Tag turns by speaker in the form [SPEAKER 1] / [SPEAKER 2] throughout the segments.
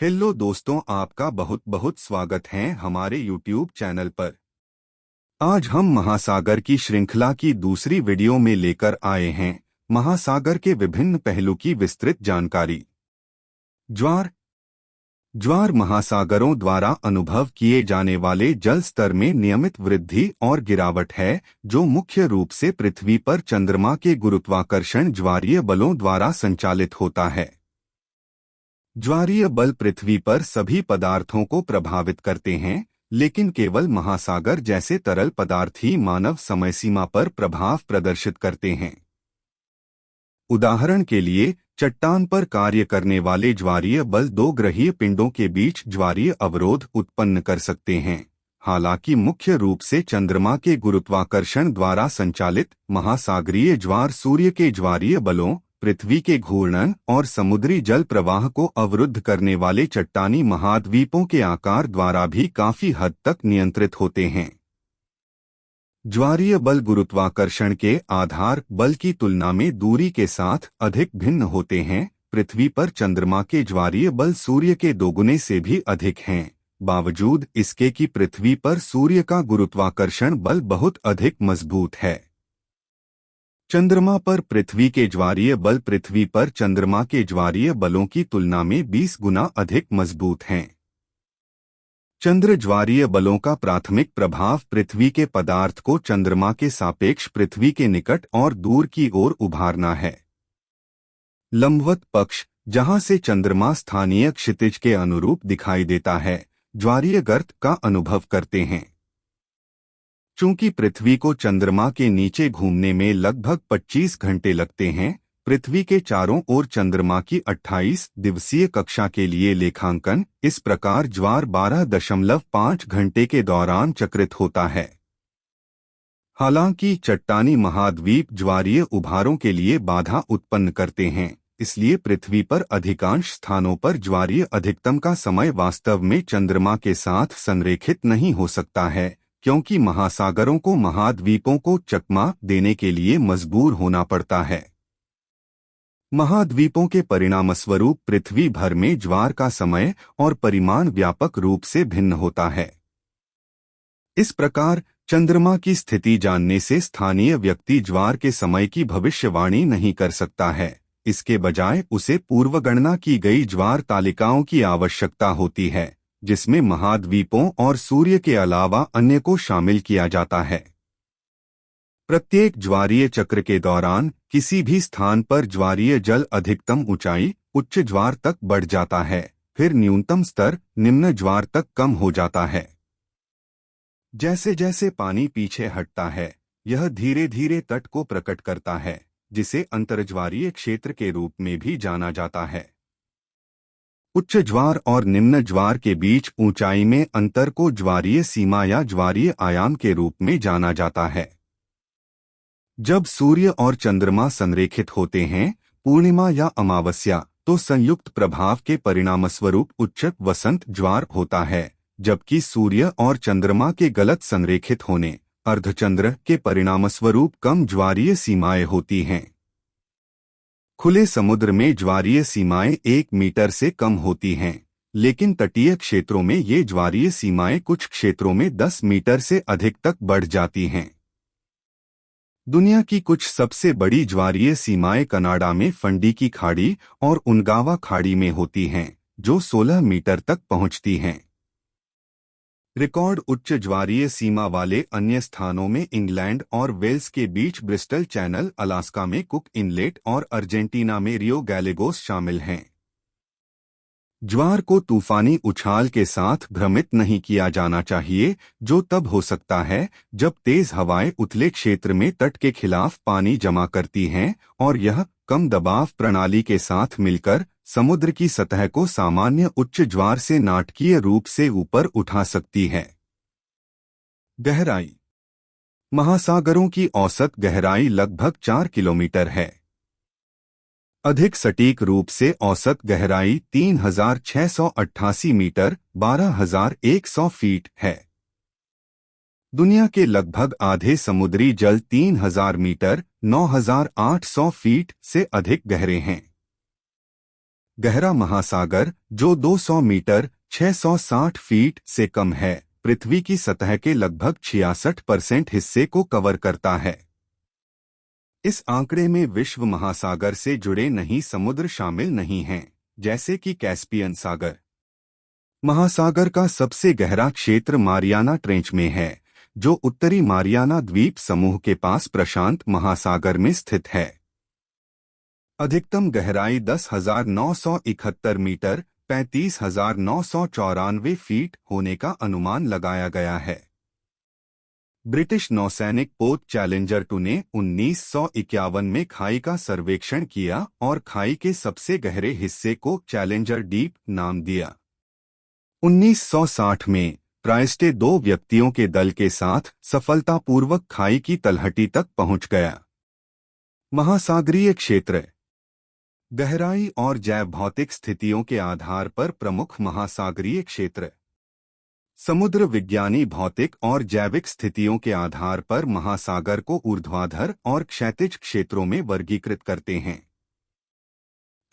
[SPEAKER 1] Hello दोस्तों, आपका बहुत बहुत स्वागत है हमारे YouTube चैनल पर। आज हम महासागर की श्रृंखला की दूसरी वीडियो में लेकर आए हैं महासागर के विभिन्न पहलू की विस्तृत जानकारी। ज्वार ज्वार महासागरों द्वारा अनुभव किए जाने वाले जल स्तर में नियमित वृद्धि और गिरावट है, जो मुख्य रूप से पृथ्वी पर चंद्रमा के गुरुत्वाकर्षण ज्वारीय बलों द्वारा संचालित होता है। ज्वारीय बल पृथ्वी पर सभी पदार्थों को प्रभावित करते हैं, लेकिन केवल महासागर जैसे तरल पदार्थ ही मानव समयसीमा पर प्रभाव प्रदर्शित करते हैं। उदाहरण के लिए, चट्टान पर कार्य करने वाले ज्वारीय बल दो ग्रहीय पिंडों के बीच ज्वारीय अवरोध उत्पन्न कर सकते हैं। हालांकि मुख्य रूप से चंद्रमा के गुरुत्वाकर्षण द्वारा संचालित महासागरीय ज्वार सूर्य के ज्वारीय बलों, पृथ्वी के घूर्णन और समुद्री जल प्रवाह को अवरुद्ध करने वाले चट्टानी महाद्वीपों के आकार द्वारा भी काफी हद तक नियंत्रित होते हैं। ज्वारीय बल गुरुत्वाकर्षण के आधार बल की तुलना में दूरी के साथ अधिक भिन्न होते हैं। पृथ्वी पर चंद्रमा के ज्वारीय बल सूर्य के दोगुने से भी अधिक हैं, बावजूद इसके कि पृथ्वी पर सूर्य का गुरुत्वाकर्षण बल बहुत अधिक मजबूत है। चंद्रमा पर पृथ्वी के ज्वारीय बल पृथ्वी पर चंद्रमा के ज्वारीय बलों की तुलना में 20 गुना अधिक मजबूत हैं। चंद्र ज्वारीय बलों का प्राथमिक प्रभाव पृथ्वी के पदार्थ को चंद्रमा के सापेक्ष पृथ्वी के निकट और दूर की ओर उभारना है। लंबवत पक्ष, जहां से चंद्रमा स्थानीय क्षितिज के अनुरूप दिखाई देता है, ज्वारीय गर्त का अनुभव करते हैं। चूंकि पृथ्वी को चंद्रमा के नीचे घूमने में लगभग 25 घंटे लगते हैं, पृथ्वी के चारों ओर चंद्रमा की 28 दिवसीय कक्षा के लिए लेखांकन इस प्रकार ज्वार 12.5 घंटे के दौरान चक्रित होता है। हालांकि चट्टानी महाद्वीप ज्वारीय उभारों के लिए बाधा उत्पन्न करते हैं, इसलिए पृथ्वी पर अधिकांश स्थानों पर ज्वारीय अधिकतम का समय वास्तव में चंद्रमा के साथ संरेखित नहीं हो सकता है, क्योंकि महासागरों को महाद्वीपों को चकमा देने के लिए मजबूर होना पड़ता है। महाद्वीपों के परिणामस्वरूप पृथ्वी भर में ज्वार का समय और परिमाण व्यापक रूप से भिन्न होता है। इस प्रकार चंद्रमा की स्थिति जानने से स्थानीय व्यक्ति ज्वार के समय की भविष्यवाणी नहीं कर सकता है। इसके बजाय उसे पूर्वगणना की गई ज्वार तालिकाओं की आवश्यकता होती है, जिसमें महाद्वीपों और सूर्य के अलावा अन्य को शामिल किया जाता है। प्रत्येक ज्वारीय चक्र के दौरान किसी भी स्थान पर ज्वारीय जल अधिकतम ऊंचाई उच्च ज्वार तक बढ़ जाता है, फिर न्यूनतम स्तर निम्न ज्वार तक कम हो जाता है। जैसे जैसे पानी पीछे हटता है, यह धीरे धीरे तट को प्रकट करता है, जिसे अंतर्ज्वारीय क्षेत्र के रूप में भी जाना जाता है। उच्च ज्वार और निम्न ज्वार के बीच ऊंचाई में अंतर को ज्वारीय सीमा या ज्वारीय आयाम के रूप में जाना जाता है। जब सूर्य और चंद्रमा संरेखित होते हैं, पूर्णिमा या अमावस्या, तो संयुक्त प्रभाव के परिणामस्वरूप उच्च वसंत ज्वार होता है, जबकि सूर्य और चंद्रमा के गलत संरेखित होने, अर्धचंद्र के परिणामस्वरूप कम ज्वारीय सीमाएं होती हैं। खुले समुद्र में ज्वारीय सीमाएं 1 मीटर से कम होती हैं, लेकिन तटीय क्षेत्रों में ये ज्वारीय सीमाएं कुछ क्षेत्रों में 10 मीटर से अधिक तक बढ़ जाती हैं। दुनिया की कुछ सबसे बड़ी ज्वारीय सीमाएं कनाडा में फंडी की खाड़ी और उनगावा खाड़ी में होती हैं, जो 16 मीटर तक पहुंचती हैं। रिकॉर्ड उच्च ज्वारीय सीमा वाले अन्य स्थानों में इंग्लैंड और वेल्स के बीच ब्रिस्टल चैनल, अलास्का में कुक इनलेट और अर्जेंटीना में रियो गैलेगोस शामिल हैं। ज्वार को तूफानी उछाल के साथ भ्रमित नहीं किया जाना चाहिए, जो तब हो सकता है जब तेज हवाएं उथले क्षेत्र में तट के खिलाफ पानी जमा करती हैं और यह कम दबाव प्रणाली के साथ मिलकर समुद्र की सतह को सामान्य उच्च ज्वार से नाटकीय रूप से ऊपर उठा सकती है। गहराई। महासागरों की औसत गहराई लगभग 4 किलोमीटर है। अधिक सटीक रूप से औसत गहराई 3688 मीटर 12100 फीट है। दुनिया के लगभग आधे समुद्री जल 3000 मीटर 9800 फीट से अधिक गहरे हैं। गहरा महासागर, जो 200 मीटर 660 फीट से कम है, पृथ्वी की सतह के लगभग 66% हिस्से को कवर करता है। इस आंकड़े में विश्व महासागर से जुड़े नहीं समुद्र शामिल नहीं हैं, जैसे कि कैस्पियन सागर। महासागर का सबसे गहरा क्षेत्र मारियाना ट्रेंच में है, जो उत्तरी मारियाना द्वीप समूह के पास प्रशांत महासागर में स्थित है। अधिकतम गहराई 10,971 मीटर 35,994 फीट होने का अनुमान लगाया गया है। ब्रिटिश नौसैनिक पोत चैलेंजर 2 ने 1951 में खाई का सर्वेक्षण किया और खाई के सबसे गहरे हिस्से को चैलेंजर डीप नाम दिया। 1960 में ट्राइस्टे 2 व्यक्तियों के दल के साथ सफलतापूर्वक खाई की तलहटी तक पहुंच गया। महासागरीय क्षेत्र गहराई और जैव भौतिक स्थितियों के आधार पर प्रमुख महासागरीय क्षेत्र। समुद्र विज्ञानी भौतिक और जैविक स्थितियों के आधार पर महासागर को ऊर्ध्वाधर और क्षैतिज क्षेत्रों में वर्गीकृत करते हैं।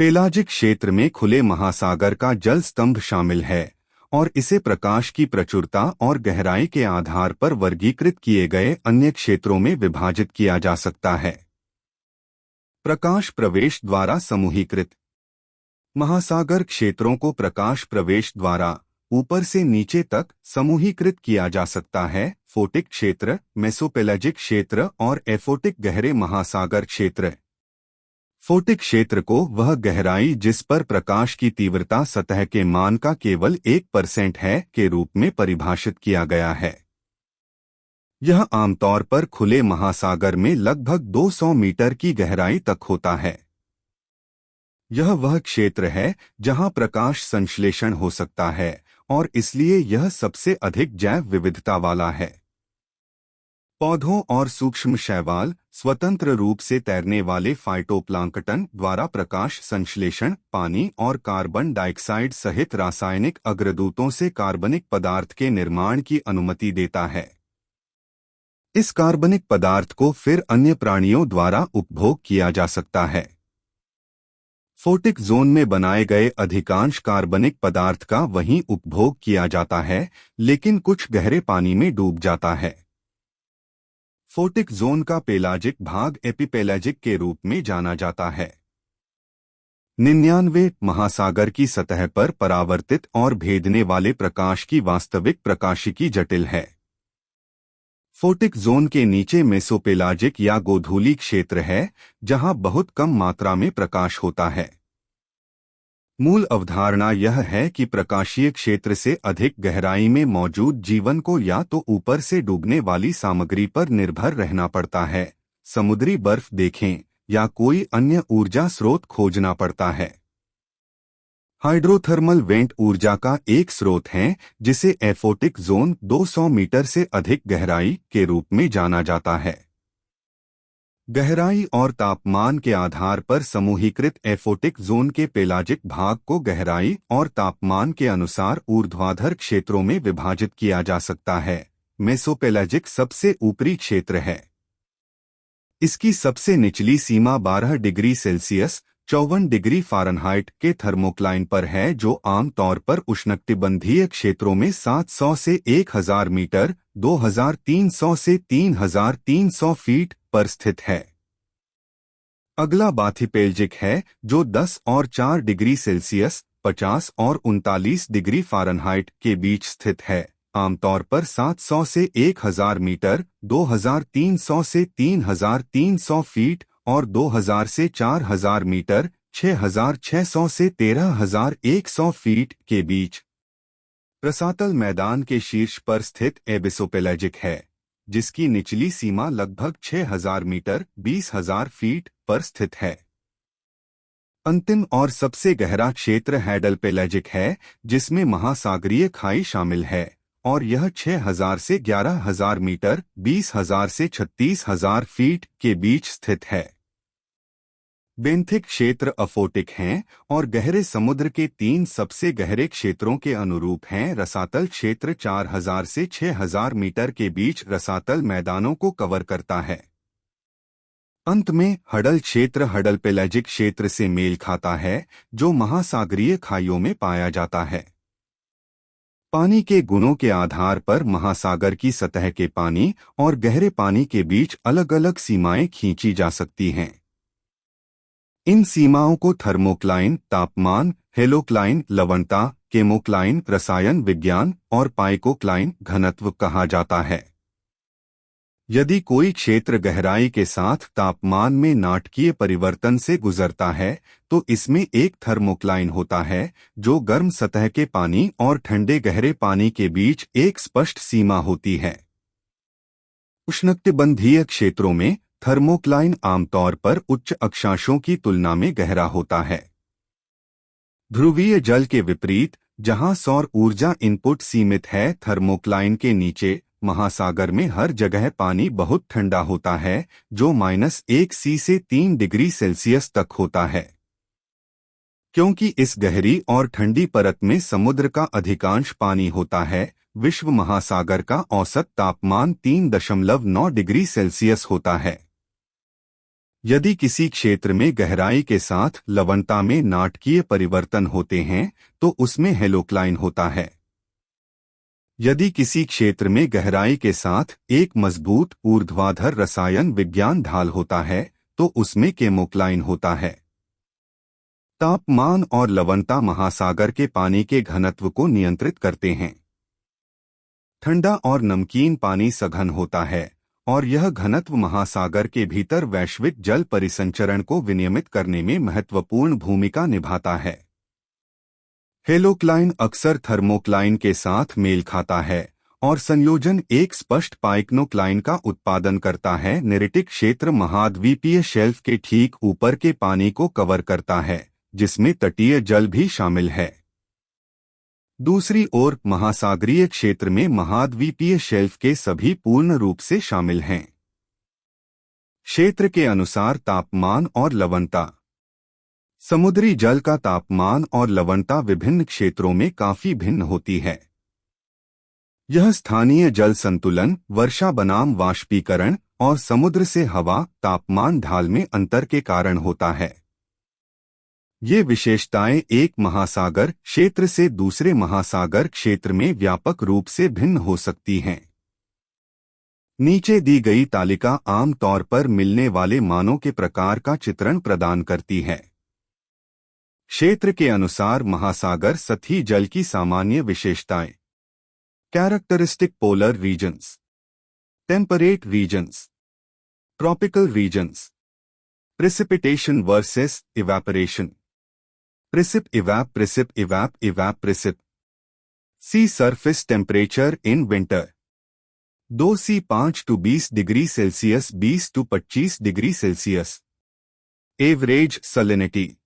[SPEAKER 1] पेलाजिक क्षेत्र में खुले महासागर का जल स्तंभ शामिल है और इसे प्रकाश की प्रचुरता और गहराई के आधार पर वर्गीकृत किए गए अन्य क्षेत्रों में विभाजित किया जा सकता है। प्रकाश प्रवेश द्वारा समूहीकृत महासागर क्षेत्रों को प्रकाश प्रवेश द्वारा ऊपर से नीचे तक समूहीकृत किया जा सकता है। फोटिक क्षेत्र, मेसोपेलाजिक क्षेत्र और एफोटिक गहरे महासागर क्षेत्र। फोटिक क्षेत्र को वह गहराई जिस पर प्रकाश की तीव्रता सतह के मान का केवल 1% है के रूप में परिभाषित किया गया है। यह आमतौर पर खुले महासागर में लगभग 200 मीटर की गहराई तक होता है। यह वह क्षेत्र है जहां प्रकाश संश्लेषण हो सकता है और इसलिए यह सबसे अधिक जैव विविधता वाला है। पौधों और सूक्ष्म शैवाल, स्वतंत्र रूप से तैरने वाले फाइटोप्लांक्टन द्वारा प्रकाश संश्लेषण पानी और कार्बन डाइऑक्साइड सहित रासायनिक अग्रदूतों से कार्बनिक पदार्थ के निर्माण की अनुमति देता है। इस कार्बनिक पदार्थ को फिर अन्य प्राणियों द्वारा उपभोग किया जा सकता है। फोटिक जोन में बनाए गए अधिकांश कार्बनिक पदार्थ का वहीं उपभोग किया जाता है, लेकिन कुछ गहरे पानी में डूब जाता है। फोटिक जोन का पेलाजिक भाग एपिपेलाजिक के रूप में जाना जाता है। 99 महासागर की सतह पर परावर्तित और भेदने वाले प्रकाश की वास्तविक प्रकाशिकी जटिल है। फोटिक जोन के नीचे मेसोपेलाजिक या गोधूली क्षेत्र है, जहां बहुत कम मात्रा में प्रकाश होता है। मूल अवधारणा यह है कि प्रकाशीय क्षेत्र से अधिक गहराई में मौजूद जीवन को या तो ऊपर से डूबने वाली सामग्री पर निर्भर रहना पड़ता है, समुद्री बर्फ देखें, या कोई अन्य ऊर्जा स्रोत खोजना पड़ता है। हाइड्रोथर्मल वेंट ऊर्जा का एक स्रोत है जिसे एफोटिक जोन 200 मीटर से अधिक गहराई के रूप में जाना जाता है। गहराई और तापमान के आधार पर समूहीकृत एफोटिक जोन के पेलाजिक भाग को गहराई और तापमान के अनुसार ऊर्ध्वाधर क्षेत्रों में विभाजित किया जा सकता है। मेसोपेलाजिक सबसे ऊपरी क्षेत्र है। इसकी सबसे निचली सीमा 12 डिग्री सेल्सियस 54 डिग्री फ़ारेनहाइट के थर्मोक्लाइन पर है, जो आमतौर पर उष्णकटिबंधीय क्षेत्रों में 700 से 1000 मीटर 2300 से 3300 फीट पर स्थित है। अगला बाथिपेल्जिक है, जो 10 और 4 डिग्री सेल्सियस 50 और 39 डिग्री फ़ारेनहाइट के बीच स्थित है, आमतौर पर 700 से 1000 मीटर 2300 से 3300 फीट और 2000 से 4000 मीटर 6600 से 13100 फीट के बीच। रसातल मैदान के शीर्ष पर स्थित एबिसोपेलाजिक है, जिसकी निचली सीमा लगभग 6000 मीटर 20000 फीट पर स्थित है। अंतिम और सबसे गहरा क्षेत्र हैडलपेलाजिक है, जिसमें महासागरीय खाई शामिल है, और यह 6000 से 11000 मीटर 20000 से 36000 फीट के बीच स्थित है। बेंथिक क्षेत्र अफोटिक हैं और गहरे समुद्र के 3 सबसे गहरे क्षेत्रों के अनुरूप हैं। रसातल क्षेत्र 4000 से 6000 मीटर के बीच रसातल मैदानों को कवर करता है। अंत में हडल क्षेत्र हडल पेलाजिक क्षेत्र से मेल खाता है, जो महासागरीय खाइयों में पाया जाता है। पानी के गुणों के आधार पर महासागर की सतह के पानी और गहरे पानी के बीच अलग अलग सीमाएं खींची जा सकती हैं। इन सीमाओं को थर्मोक्लाइन तापमान, हेलोक्लाइन लवणता, केमोक्लाइन रसायन विज्ञान और पाइकोक्लाइन घनत्व कहा जाता है। यदि कोई क्षेत्र गहराई के साथ तापमान में नाटकीय परिवर्तन से गुजरता है, तो इसमें एक थर्मोक्लाइन होता है, जो गर्म सतह के पानी और ठंडे गहरे पानी के बीच एक स्पष्ट सीमा होती है। उष्णकटिबंधीय क्षेत्रों में थर्मोक्लाइन आमतौर पर उच्च अक्षांशों की तुलना में गहरा होता है। ध्रुवीय जल के विपरीत, जहां सौर ऊर्जा इनपुट सीमित है, थर्मोक्लाइन के नीचे महासागर में हर जगह पानी बहुत ठंडा होता है, जो -1 से 3 डिग्री सेल्सियस तक होता है। क्योंकि इस गहरी और ठंडी परत में समुद्र का अधिकांश पानी होता है, विश्व महासागर का औसत तापमान 3.9 डिग्री सेल्सियस होता है। यदि किसी क्षेत्र में गहराई के साथ लवणता में नाटकीय परिवर्तन होते हैं, तो उसमें हेलोक्लाइन होता है। यदि किसी क्षेत्र में गहराई के साथ एक मजबूत ऊर्ध्वाधर रसायन विज्ञान ढाल होता है, तो उसमें केमोक्लाइन होता है। तापमान और लवणता महासागर के पानी के घनत्व को नियंत्रित करते हैं। ठंडा और नमकीन पानी सघन होता है, और यह घनत्व महासागर के भीतर वैश्विक जल परिसंचरण को विनियमित करने में महत्वपूर्ण भूमिका निभाता है। हेलोक्लाइन अक्सर थर्मोक्लाइन के साथ मेल खाता है, और संयोजन एक स्पष्ट पाइक्नोक्लाइन का उत्पादन करता है। नेरिटिक क्षेत्र महाद्वीपीय शेल्फ के ठीक ऊपर के पानी को कवर करता है, जिसमें तटीय जल भी शामिल है। दूसरी ओर महासागरीय क्षेत्र में महाद्वीपीय शेल्फ के सभी पूर्ण रूप से शामिल हैं। क्षेत्र के अनुसार तापमान और लवणता। समुद्री जल का तापमान और लवणता विभिन्न क्षेत्रों में काफी भिन्न होती है। यह स्थानीय जल संतुलन, वर्षा बनाम वाष्पीकरण और समुद्र से हवा तापमान ढाल में अंतर के कारण होता है। ये विशेषताएं एक महासागर क्षेत्र से दूसरे महासागर क्षेत्र में व्यापक रूप से भिन्न हो सकती हैं। नीचे दी गई तालिका आम तौर पर मिलने वाले मानों के प्रकार का चित्रण प्रदान करती है। क्षेत्र के अनुसार महासागर सतही जल की सामान्य विशेषताएं। Characteristic polar regions, temperate regions, tropical regions, precipitation versus evaporation, precip evap precip evap evap precip, sea surface temperature in winter 2 से 5 to 20 degree Celsius 20 to 25 degree Celsius, average salinity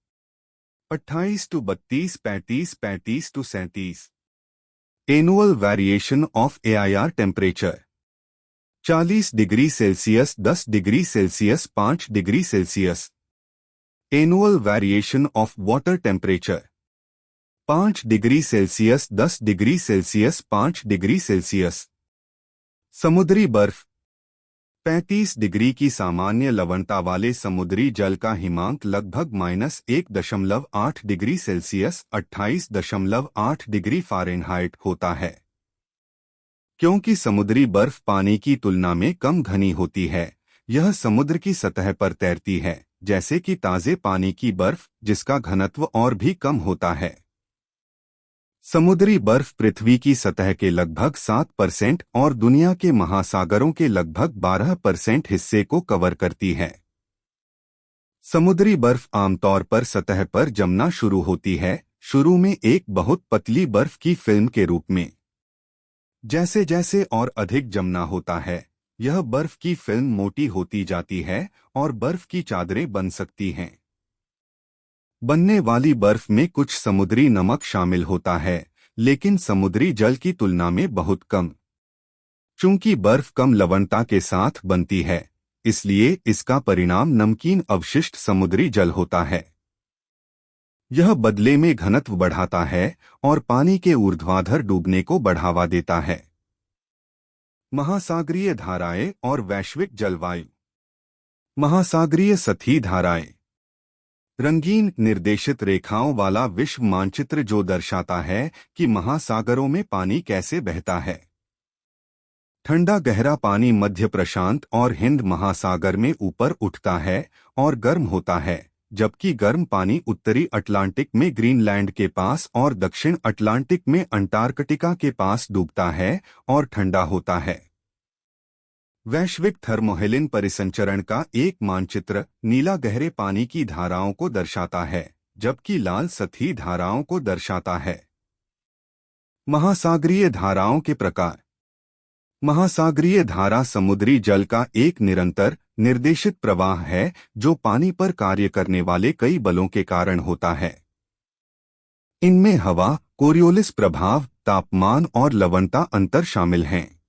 [SPEAKER 1] 28 to 32 35 35 to 37, annual variation of AIR temperature 40 degree Celsius 10 degree Celsius 5 degree Celsius, annual variation of water temperature 5 degree Celsius 10 degree Celsius 5 degree Celsius, समुद्री बर्फ 35 degree की सामान्य लवणता वाले समुद्री जल का हिमांक लगभग -1.8 डिग्री सेल्सियस 28.8 डिग्री फ़ारेनहाइट होता है। क्योंकि समुद्री बर्फ पानी की तुलना में कम घनी होती है, यह समुद्र की सतह पर तैरती है, जैसे कि ताजे पानी की बर्फ, जिसका घनत्व और भी कम होता है। समुद्री बर्फ पृथ्वी की सतह के लगभग 7% और दुनिया के महासागरों के लगभग 12% हिस्से को कवर करती है। समुद्री बर्फ आमतौर पर सतह पर जमना शुरू होती है, शुरू में एक बहुत पतली बर्फ की फिल्म के रूप में। जैसे जैसे और अधिक जमना होता है, यह बर्फ की फिल्म मोटी होती जाती है और बर्फ की चादरें बन सकती हैं। बनने वाली बर्फ में कुछ समुद्री नमक शामिल होता है, लेकिन समुद्री जल की तुलना में बहुत कम। चूंकि बर्फ कम लवणता के साथ बनती है, इसलिए इसका परिणाम नमकीन अवशिष्ट समुद्री जल होता है। यह बदले में घनत्व बढ़ाता है और पानी के ऊर्ध्वाधर डूबने को बढ़ावा देता है। महासागरीय धाराएं और वैश्विक जलवायु। महासागरीय सतही धाराएं। रंगीन निर्देशित रेखाओं वाला विश्व मानचित्र जो दर्शाता है कि महासागरों में पानी कैसे बहता है। ठंडा गहरा पानी मध्य प्रशांत और हिंद महासागर में ऊपर उठता है और गर्म होता है, जबकि गर्म पानी उत्तरी अटलांटिक में ग्रीनलैंड के पास और दक्षिण अटलांटिक में अंटार्कटिका के पास डूबता है और ठंडा होता है। वैश्विक थर्मोहेलिन परिसंचरण का एक मानचित्र नीला गहरे पानी की धाराओं को दर्शाता है, जबकि लाल सतही धाराओं को दर्शाता है। महासागरीय धाराओं के प्रकार। महासागरीय धारा समुद्री जल का एक निरंतर निर्देशित प्रवाह है जो पानी पर कार्य करने वाले कई बलों के कारण होता है। इनमें हवा, कोरियोलिस प्रभाव, तापमान और लवणता अंतर शामिल हैं।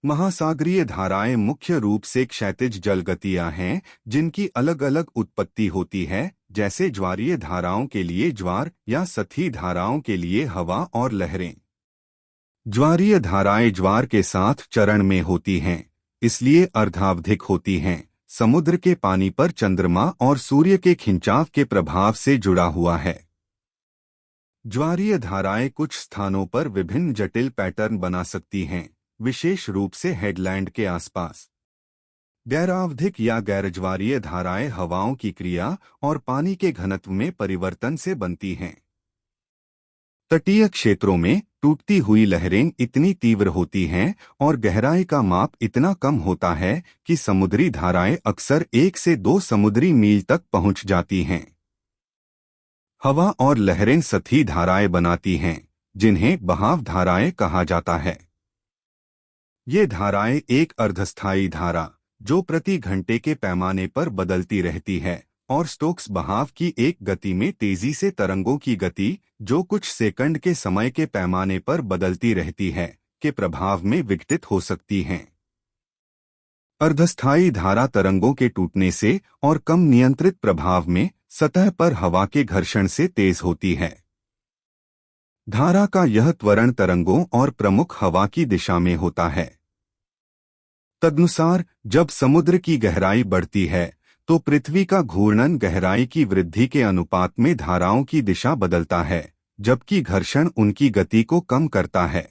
[SPEAKER 1] महासागरीय धाराएं मुख्य रूप से क्षैतिज जलगतियां हैं जिनकी अलग अलग उत्पत्ति होती है, जैसे ज्वारीय धाराओं के लिए ज्वार या सतही धाराओं के लिए हवा और लहरें। ज्वारीय धाराएं ज्वार के साथ चरण में होती हैं, इसलिए अर्धावधिक होती हैं। समुद्र के पानी पर चंद्रमा और सूर्य के खिंचाव के प्रभाव से जुड़ा हुआ है। ज्वारीय धाराएं कुछ स्थानों पर विभिन्न जटिल पैटर्न बना सकती हैं, विशेष रूप से हेडलैंड के आसपास। गैरावधिक या गैरज्वारीय धाराएं हवाओं की क्रिया और पानी के घनत्व में परिवर्तन से बनती हैं। तटीय क्षेत्रों में टूटती हुई लहरें इतनी तीव्र होती हैं और गहराई का माप इतना कम होता है कि समुद्री धाराएं अक्सर 1 से 2 समुद्री मील तक पहुंच जाती हैं। हवा और लहरें सतही धाराएं बनाती हैं, जिन्हें बहाव धाराएं कहा जाता है। ये धाराएं एक अर्धस्थायी धारा, जो प्रति घंटे के पैमाने पर बदलती रहती है, और स्टोक्स बहाव की एक गति में तेजी से तरंगों की गति, जो कुछ सेकंड के समय के पैमाने पर बदलती रहती है, के प्रभाव में विघटित हो सकती हैं। अर्धस्थायी धारा तरंगों के टूटने से और कम नियंत्रित प्रभाव में सतह पर हवा के घर्षण से तेज होती है। धारा का यह त्वरण तरंगों और प्रमुख हवा की दिशा में होता है। तदनुसार जब समुद्र की गहराई बढ़ती है तो पृथ्वी का घूर्णन गहराई की वृद्धि के अनुपात में धाराओं की दिशा बदलता है, जबकि घर्षण उनकी गति को कम करता है।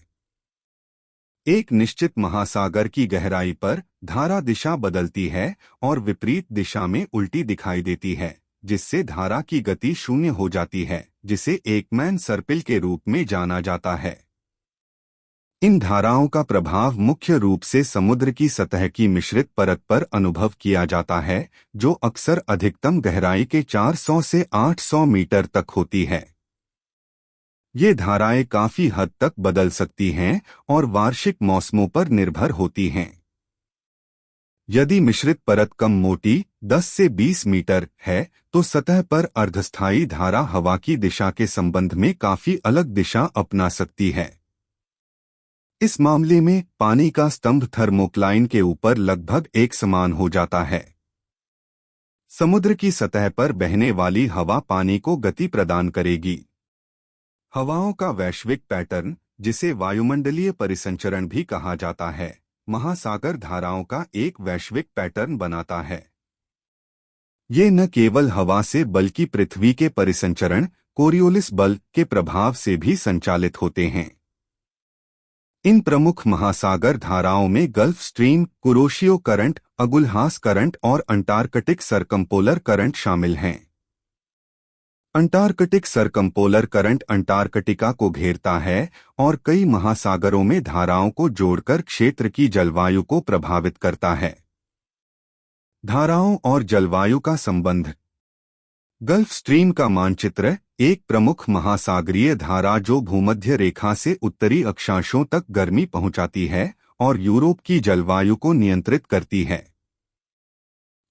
[SPEAKER 1] एक निश्चित महासागर की गहराई पर धारा दिशा बदलती है और विपरीत दिशा में उल्टी दिखाई देती है, जिससे धारा की गति शून्य हो जाती है, जिसे एकमैन सर्पिल के रूप में जाना जाता है। इन धाराओं का प्रभाव मुख्य रूप से समुद्र की सतह की मिश्रित परत पर अनुभव किया जाता है, जो अक्सर अधिकतम गहराई के 400 से 800 मीटर तक होती है। ये धाराएं काफी हद तक बदल सकती हैं और वार्षिक मौसमों पर निर्भर होती हैं। यदि मिश्रित परत कम मोटी 10 से 20 मीटर है, तो सतह पर अर्धस्थायी धारा हवा की दिशा के संबंध में काफी अलग दिशा अपना सकती है। इस मामले में पानी का स्तंभ थर्मोक्लाइन के ऊपर लगभग एक समान हो जाता है। समुद्र की सतह पर बहने वाली हवा पानी को गति प्रदान करेगी। हवाओं का वैश्विक पैटर्न, जिसे वायुमंडलीय परिसंचरण भी कहा जाता है, महासागर धाराओं का एक वैश्विक पैटर्न बनाता है। ये न केवल हवा से बल्कि पृथ्वी के परिसंचरण, कोरियोलिस बल के प्रभाव से भी संचालित होते हैं। इन प्रमुख महासागर धाराओं में gulf stream, Kuroshio current, Agulhas current और अंटार्कटिक सरकम्पोलर करंट शामिल हैं। अंटार्कटिक सरकम्पोलर करंट अंटार्कटिका को घेरता है और कई महासागरों में धाराओं को जोड़कर क्षेत्र की जलवायु को प्रभावित करता है। धाराओं और जलवायु का संबंध। गल्फ स्ट्रीम का मानचित्र एक प्रमुख महासागरीय धारा जो भूमध्य रेखा से उत्तरी अक्षांशों तक गर्मी पहुंचाती है और यूरोप की जलवायु को नियंत्रित करती है।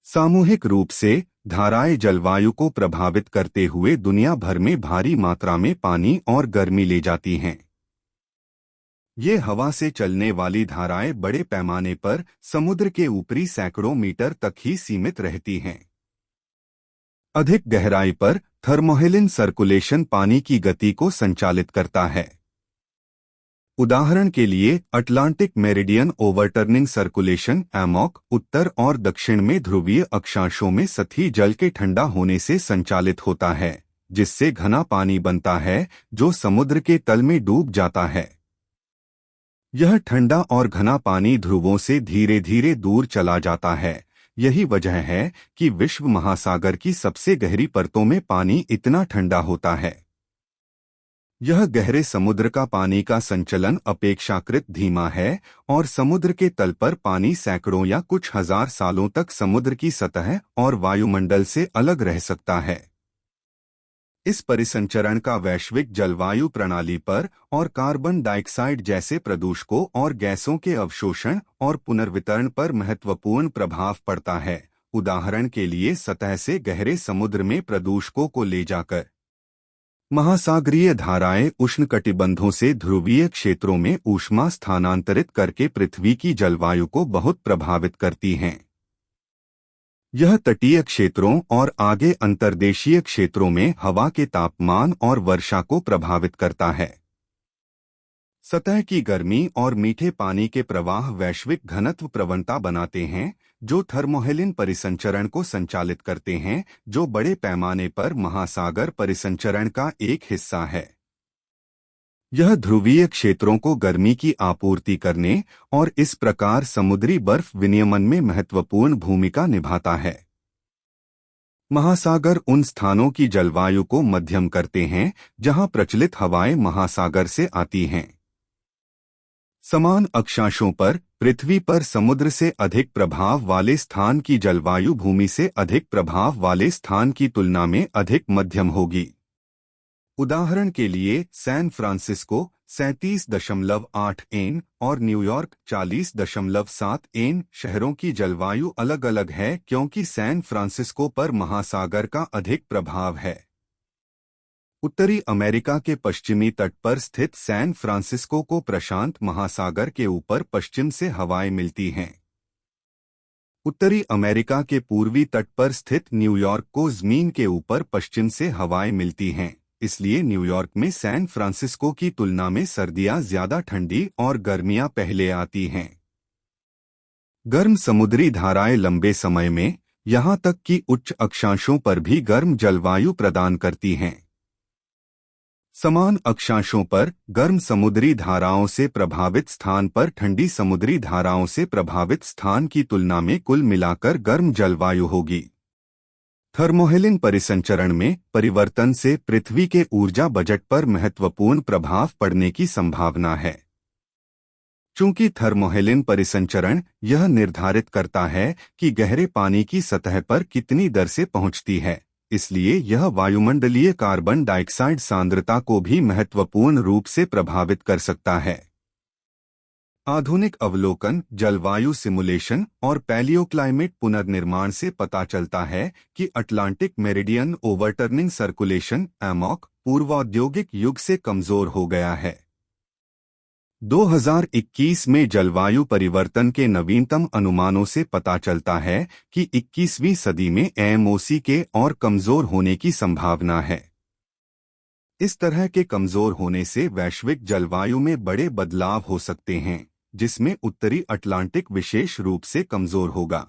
[SPEAKER 1] सामूहिक रूप से धाराएं जलवायु को प्रभावित करते हुए दुनिया भर में भारी मात्रा में पानी और गर्मी ले जाती हैं। ये हवा से चलने वाली धाराएं बड़े पैमाने पर समुद्र के ऊपरी सैकड़ों मीटर तक ही सीमित रहती हैं। अधिक गहराई पर थर्मोहेलिन सर्कुलेशन पानी की गति को संचालित करता है। उदाहरण के लिए Atlantic meridian overturning circulation AMOC उत्तर और दक्षिण में ध्रुवीय अक्षांशों में सतही जल के ठंडा होने से संचालित होता है, जिससे घना पानी बनता है जो समुद्र के तल में डूब जाता है। यह ठंडा और घना पानी ध्रुवों से धीरे धीरे दूर चला जाता है। यही वजह है कि विश्व महासागर की सबसे गहरी परतों में पानी इतना ठंडा होता है। यह गहरे समुद्र का पानी का संचलन अपेक्षाकृत धीमा है और समुद्र के तल पर पानी सैकड़ों या कुछ हजार सालों तक समुद्र की सतह और वायुमंडल से अलग रह सकता है। इस परिसंचरण का वैश्विक जलवायु प्रणाली पर और कार्बन डाइऑक्साइड जैसे प्रदूषकों और गैसों के अवशोषण और पुनर्वितरण पर महत्वपूर्ण प्रभाव पड़ता है। उदाहरण के लिए सतह से गहरे समुद्र में प्रदूषकों को ले जाकर महासागरीय धाराएं उष्णकटिबंधों से ध्रुवीय क्षेत्रों में ऊष्मा स्थानांतरित करके पृथ्वी की जलवायु को बहुत प्रभावित करती हैं। यह तटीय क्षेत्रों और आगे अंतर्देशीय क्षेत्रों में हवा के तापमान और वर्षा को प्रभावित करता है। सतह की गर्मी और मीठे पानी के प्रवाह वैश्विक घनत्व प्रवणता बनाते हैं, जो थर्मोहेलिन परिसंचरण को संचालित करते हैं, जो बड़े पैमाने पर महासागर परिसंचरण का एक हिस्सा है। यह ध्रुवीय क्षेत्रों को गर्मी की आपूर्ति करने और इस प्रकार समुद्री बर्फ विनियमन में महत्वपूर्ण भूमिका निभाता है। महासागर उन स्थानों की जलवायु को मध्यम करते हैं जहां प्रचलित हवाएं महासागर से आती हैं। समान अक्षांशों पर पृथ्वी पर समुद्र से अधिक प्रभाव वाले स्थान की जलवायु भूमि से अधिक प्रभाव वाले स्थान की तुलना में अधिक मध्यम होगी। उदाहरण के लिए सैन फ्रांसिस्को 37.8 एन और न्यूयॉर्क 40.7 एन शहरों की जलवायु अलग अलग है क्योंकि सैन फ्रांसिस्को पर महासागर का अधिक प्रभाव है। उत्तरी अमेरिका के पश्चिमी तट पर स्थित सैन फ्रांसिस्को को प्रशांत महासागर के ऊपर पश्चिम से हवाएं मिलती हैं। उत्तरी अमेरिका के पूर्वी तट पर स्थित न्यूयॉर्क को जमीन के ऊपर पश्चिम से हवाएं मिलती हैं। इसलिए न्यूयॉर्क में सैन फ्रांसिस्को की तुलना में सर्दियां ज्यादा ठंडी और गर्मियां पहले आती हैं। गर्म समुद्री धाराएं लंबे समय में यहां तक कि उच्च अक्षांशों पर भी गर्म जलवायु प्रदान करती हैं। समान अक्षांशों पर गर्म समुद्री धाराओं से प्रभावित स्थान पर ठंडी समुद्री धाराओं से प्रभावित स्थान की तुलना में कुल मिलाकर गर्म जलवायु होगी। थर्मोहेलिन परिसंचरण में परिवर्तन से पृथ्वी के ऊर्जा बजट पर महत्वपूर्ण प्रभाव पड़ने की संभावना है। चूंकि थर्मोहेलिन परिसंचरण यह निर्धारित करता है कि गहरे पानी की सतह पर कितनी दर से पहुंचती है, इसलिए यह वायुमंडलीय कार्बन डाइऑक्साइड सांद्रता को भी महत्वपूर्ण रूप से प्रभावित कर सकता है। आधुनिक अवलोकन, जलवायु सिमुलेशन और पैलियोक्लाइमेट पुनर्निर्माण से पता चलता है कि Atlantic meridian overturning circulation AMOC पूर्वौद्योगिक युग से कमजोर हो गया है। 2021 में जलवायु परिवर्तन के नवीनतम अनुमानों से पता चलता है कि 21वीं सदी में एमओसी के और कमजोर होने की संभावना है। इस तरह के कमजोर होने से वैश्विक जलवायु में बड़े बदलाव हो सकते हैं, जिसमें उत्तरी अटलांटिक विशेष रूप से कमजोर होगा।